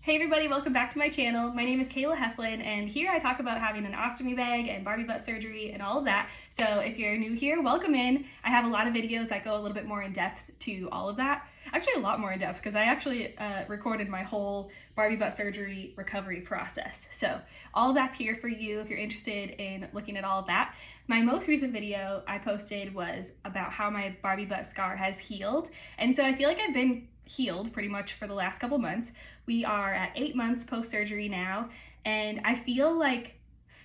Hey everybody, welcome back to my channel. My name is Kayla Heflin, and here I talk about having an ostomy bag and Barbie butt surgery and all of that. So if you're new here, welcome in. I have a lot of videos that go a little bit more in depth to all of that. Actually a lot more in depth because I actually recorded my whole Barbie butt surgery recovery process. So all of that's here for you if you're interested in looking at all of that. My most recent video I posted was about how my Barbie butt scar has healed. And so I feel like I've been healed pretty much for the last couple months. We are at 8 months post-surgery now, and I feel like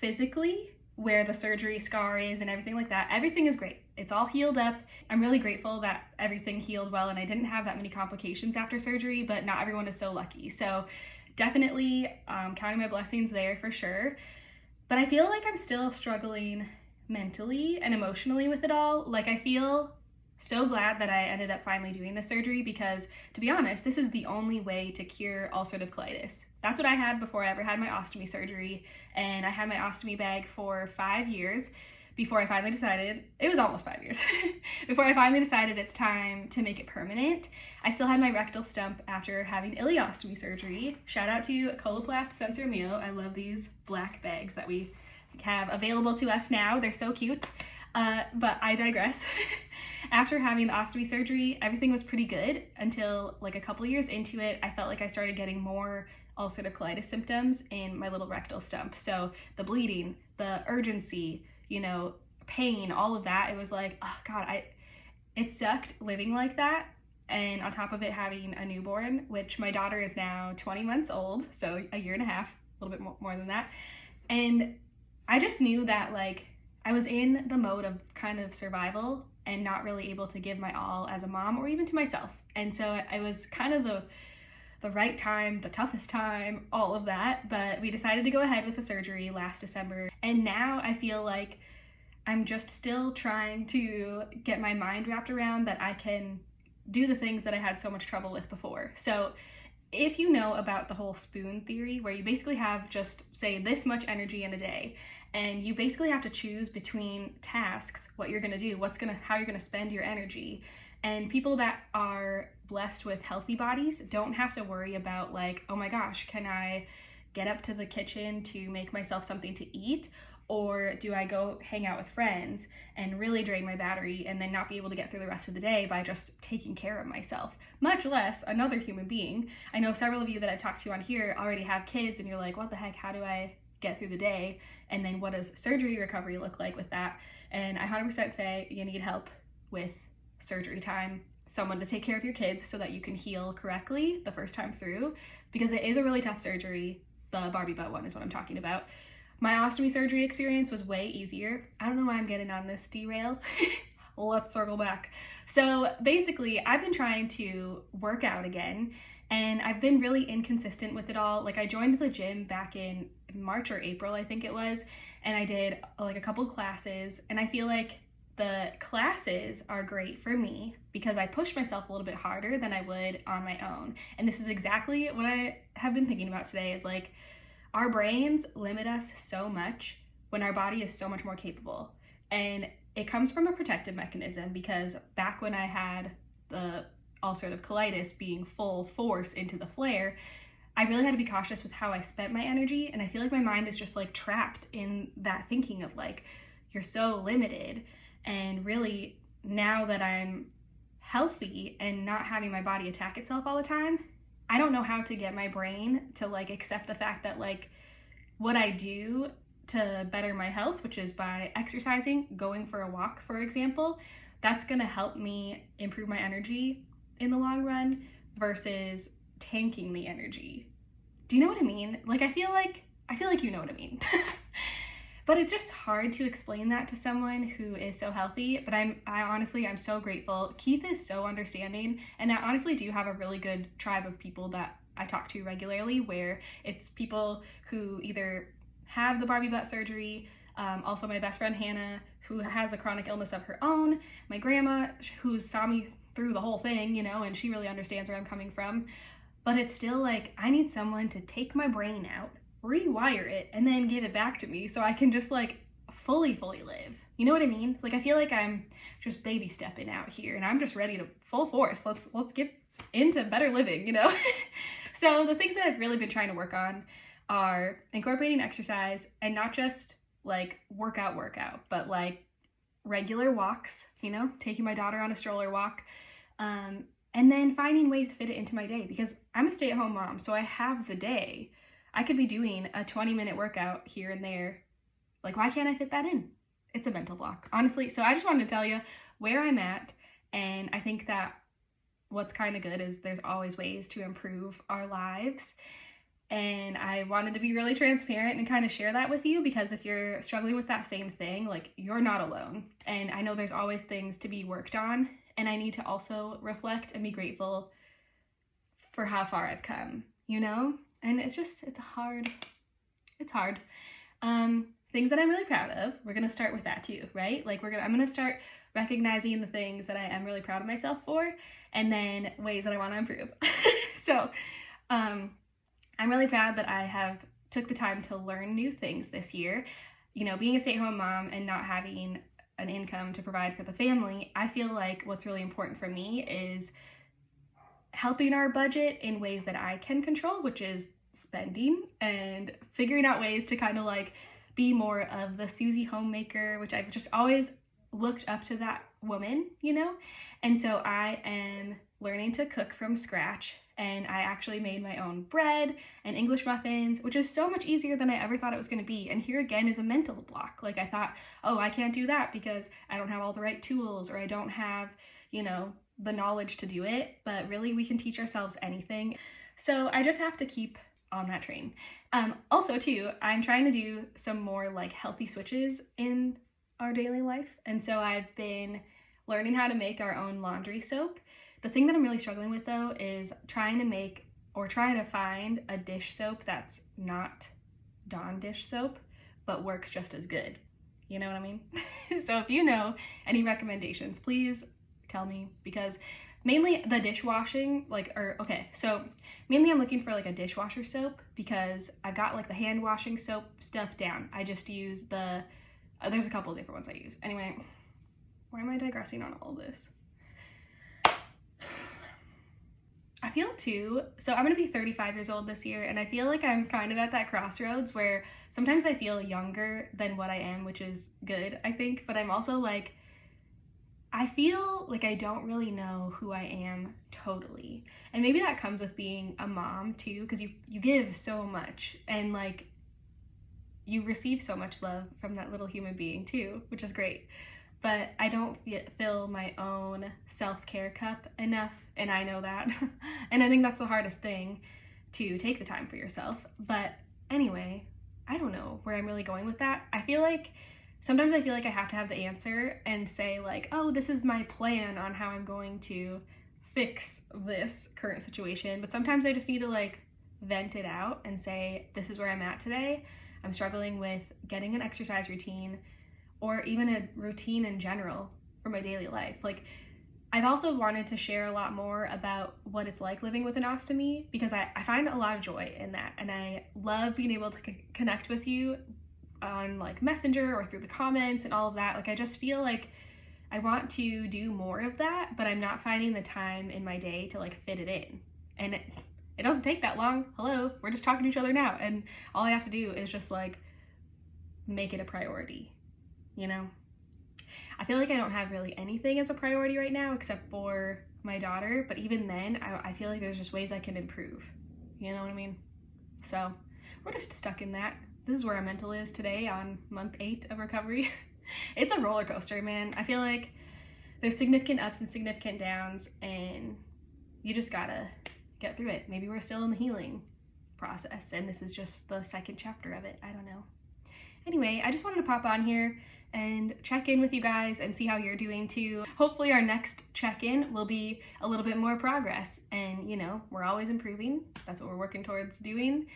physically where the surgery scar is and everything like that, everything is great. It's all healed up. I'm really grateful that everything healed well and I didn't have that many complications after surgery, but not everyone is so lucky. So definitely counting my blessings there for sure. But I feel like I'm still struggling mentally and emotionally with it all. Like I feel so glad that I ended up finally doing the surgery because, to be honest, this is the only way to cure ulcerative colitis. That's what I had before I ever had my ostomy surgery, and I had my ostomy bag for 5 years before I finally decided, it was almost 5 years, before I finally decided it's time to make it permanent. I still had my rectal stump after having ileostomy surgery. Shout out to Coloplast Sensor Mio. I love these black bags that we have available to us now. They're so cute. But I digress. After having the ostomy surgery, everything was pretty good until like a couple years into it, I felt like I started getting more ulcerative colitis symptoms in my little rectal stump. So the bleeding, the urgency, pain, all of that, it was like, oh God, it sucked living like that. And on top of it, having a newborn, which my daughter is now 20 months old, so a year and a half, a little bit more than that. And I just knew that like, I was in the mode of kind of survival and not really able to give my all as a mom or even to myself. And so it was kind of the right time, the toughest time, all of that. But we decided to go ahead with the surgery last December. And now I feel like I'm just still trying to get my mind wrapped around that I can do the things that I had so much trouble with before. So if you know about the whole spoon theory, where you basically have just say this much energy in a day, and you basically have to choose between tasks, what you're gonna do, how you're gonna spend your energy. And people that are blessed with healthy bodies don't have to worry about like, oh my gosh, can I get up to the kitchen to make myself something to eat? Or do I go hang out with friends and really drain my battery and then not be able to get through the rest of the day by just taking care of myself, much less another human being. I know several of you that I've talked to on here already have kids and you're like, what the heck, how do I get through the day? And then what does surgery recovery look like with that? And I 100% say you need help with surgery time, someone to take care of your kids so that you can heal correctly the first time through, because it is a really tough surgery. The Barbie butt one is what I'm talking about. My ostomy surgery experience was way easier. I don't know why I'm getting on this derail. Let's circle back. So basically, I've been trying to work out again, and I've been really inconsistent with it all. Like I joined the gym back in March or April, I think it was, and I did like a couple classes, and I feel like the classes are great for me because I push myself a little bit harder than I would on my own. And this is exactly what I have been thinking about today is like, our brains limit us so much when our body is so much more capable. And it comes from a protective mechanism because back when I had the ulcerative colitis being full force into the flare, I really had to be cautious with how I spent my energy. And I feel like my mind is just like trapped in that thinking of like, you're so limited. And really now that I'm healthy and not having my body attack itself all the time, I don't know how to get my brain to like accept the fact that like what I do to better my health, which is by exercising, going for a walk, for example, that's gonna help me improve my energy in the long run versus tanking the energy. Do you know what I mean? Like I feel like you know what I mean. But it's just hard to explain that to someone who is so healthy. But I'm so grateful. Keith is so understanding, and I honestly do have a really good tribe of people that I talk to regularly, where it's people who either have the Barbie butt surgery, also my best friend Hannah, who has a chronic illness of her own, my grandma, who saw me through the whole thing, and she really understands where I'm coming from. But it's still like, I need someone to take my brain out, rewire it, and then give it back to me so I can just like fully live. You know what I mean? Like I feel like I'm just baby stepping out here and I'm just ready to full force. Let's get into better living, So the things that I've really been trying to work on are incorporating exercise, and not just like workout, but like regular walks, taking my daughter on a stroller walk, and then finding ways to fit it into my day, because I'm a stay-at-home mom, so I have the day. I could be doing a 20-minute workout here and there. Like, why can't I fit that in? It's a mental block, honestly. So I just wanted to tell you where I'm at, and I think that what's kind of good is there's always ways to improve our lives. And I wanted to be really transparent and kind of share that with you, because if you're struggling with that same thing, like, you're not alone. And I know there's always things to be worked on, and I need to also reflect and be grateful for how far I've come, And it's hard. It's hard. Things that I'm really proud of, we're going to start with that too, right? Like, I'm going to start recognizing the things that I am really proud of myself for, and then ways that I want to improve. So, I'm really proud that I have took the time to learn new things this year. Being a stay-at-home mom and not having an income to provide for the family, I feel like what's really important for me is helping our budget in ways that I can control, which is spending and figuring out ways to kind of like be more of the Susie homemaker, which I've just always looked up to that woman, And so I am learning to cook from scratch, and I actually made my own bread and English muffins, which is so much easier than I ever thought it was going to be. And here again is a mental block. Like, I thought, oh, I can't do that because I don't have all the right tools, or I don't have, the knowledge to do it. But really, we can teach ourselves anything. So I just have to keep on that train. Also too, I'm trying to do some more like healthy switches in our daily life. And so I've been learning how to make our own laundry soap. The thing that I'm really struggling with though is trying to find a dish soap that's not Dawn dish soap, but works just as good. You know what I mean? So if you know any recommendations, please tell me, because mainly the dishwashing, mainly I'm looking for like a dishwasher soap, because I've got like the hand washing soap stuff down. I just use there's a couple of different ones I use. Anyway, why am I digressing on all this? I feel too, so I'm going to be 35 years old this year, and I feel like I'm kind of at that crossroads where sometimes I feel younger than what I am, which is good, I think, but I'm also like, I feel like I don't really know who I am totally. And maybe that comes with being a mom too, because you give so much, and like, you receive so much love from that little human being too, which is great. But I don't fill my own self-care cup enough, and I know that. And I think that's the hardest thing, to take the time for yourself. But anyway, I don't know where I'm really going with that. Sometimes I feel like I have to have the answer and say like, oh, this is my plan on how I'm going to fix this current situation. But sometimes I just need to like vent it out and say, this is where I'm at today. I'm struggling with getting an exercise routine, or even a routine in general for my daily life. Like, I've also wanted to share a lot more about what it's like living with an ostomy, because I find a lot of joy in that, and I love being able to connect with you on like Messenger or through the comments and all of that. Like, I just feel like I want to do more of that, but I'm not finding the time in my day to like fit it in. And it doesn't take that long. Hello, we're just talking to each other now, and all I have to do is just like make it a priority. I feel like I don't have really anything as a priority right now except for my daughter, but even then I feel like there's just ways I can improve. You know what I mean? So we're just stuck in that. This is where our mental is today on month 8 of recovery. It's a roller coaster, man. I feel like there's significant ups and significant downs, and you just gotta get through it. Maybe we're still in the healing process, and this is just the second chapter of it. I don't know. Anyway, I just wanted to pop on here and check in with you guys and see how you're doing too. Hopefully our next check-in will be a little bit more progress, and we're always improving. That's what we're working towards doing.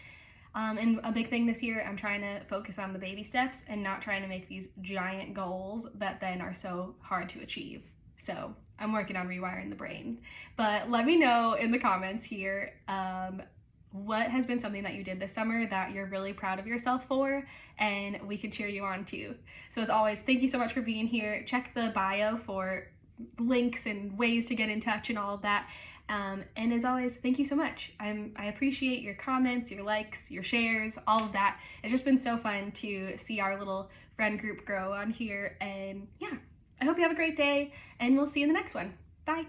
And a big thing this year, I'm trying to focus on the baby steps and not trying to make these giant goals that then are so hard to achieve. So I'm working on rewiring the brain. But let me know in the comments here, what has been something that you did this summer that you're really proud of yourself for, and we can cheer you on too. So as always, thank you so much for being here. Check the bio for links and ways to get in touch and all of that. And as always, thank you so much. I appreciate your comments, your likes, your shares, all of that. It's just been so fun to see our little friend group grow on here. And yeah, I hope you have a great day, and we'll see you in the next one. Bye.